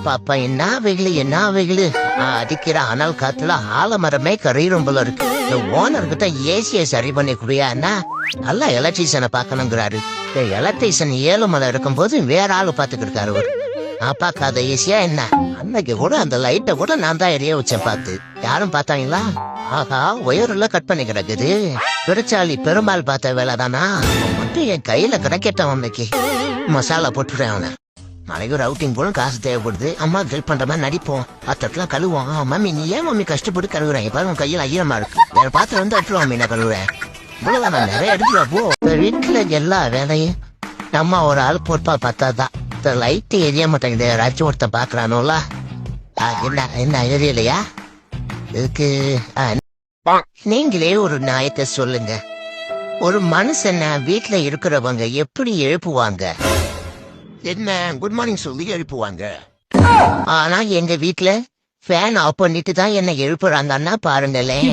அப்பா என்ன வெயிலு என்ன வெயிலு அடிக்கிற அனல் காத்துல ஆலமரமே கரையிரும் போல இருக்கு. இந்த ஓனர்கிட்ட ஏசியை சரி பண்ணி குடியான்னா நல்லா எலக்ட்ரீஷியனை பாக்கணுங்கிறாரு. எலக்ட்ரீஷியன் ஏழுமலை இருக்கும் போது வேற ஆளு பாத்துக்கிட்டு இருக்காரு. பாக்காத ஏசியா என்ன? அன்னைக்கு கூட அந்த லைட்டை கூட நான் தான் எரிய வச்சேன் பார்த்து. யாரும் பார்த்தாங்களா? ஆஹா, ஒயர்ல கட் பண்ணி கிடக்குது. பெருச்சாளி பெருமாள் பார்த்த வேலை தானா? மட்டும் என் கையில கிடைக்கட்டும். அன்னைக்கு மசாலா போட்டுறேன் அவனை. நாளைக்கு ஒரு அவுட்டிங் போல காசு தேவைப்படுது. அம்மா ஹெல்ப் பண்ற மாதிரி நடிப்போம். பாத்திரத்துல கழுவோம். மம்மி நீ ஏன் மம்மி கஷ்டப்பட்டு கழுவுறேன்? இப்ப உன் கையில ஐயமா இருக்கு. வேற பாத்திரம் வந்து அட்டுருவோம். மீனை கழுவுறேன். இவ்வளவுதான், நான் நிறைய எடுத்துருவா போ. வீட்டுல எல்லா வேலையும் நம்ம ஒரு ஆள் பொறுப்பா பார்த்தாதான். லைட்டு எரிய மாட்டேங்குது. யாராச்சும் ஒருத்தன் பாக்குறானோல. என்ன எரியலையா? இதுக்கு நீங்களே ஒரு நியாயத்தை சொல்லுங்க. ஒரு மனுஷன வீட்டுல இருக்கிறவங்க எப்படி எழுப்புவாங்க? என்ன குட் மார்னிங் சொல்லி எழுப்புவாங்க. ஆனா எங்க வீட்டுல ஃபேன் ஆஃப் பண்ணிட்டு தான் என்ன எழுப்புறாங்கன்னா பாருங்களேன்.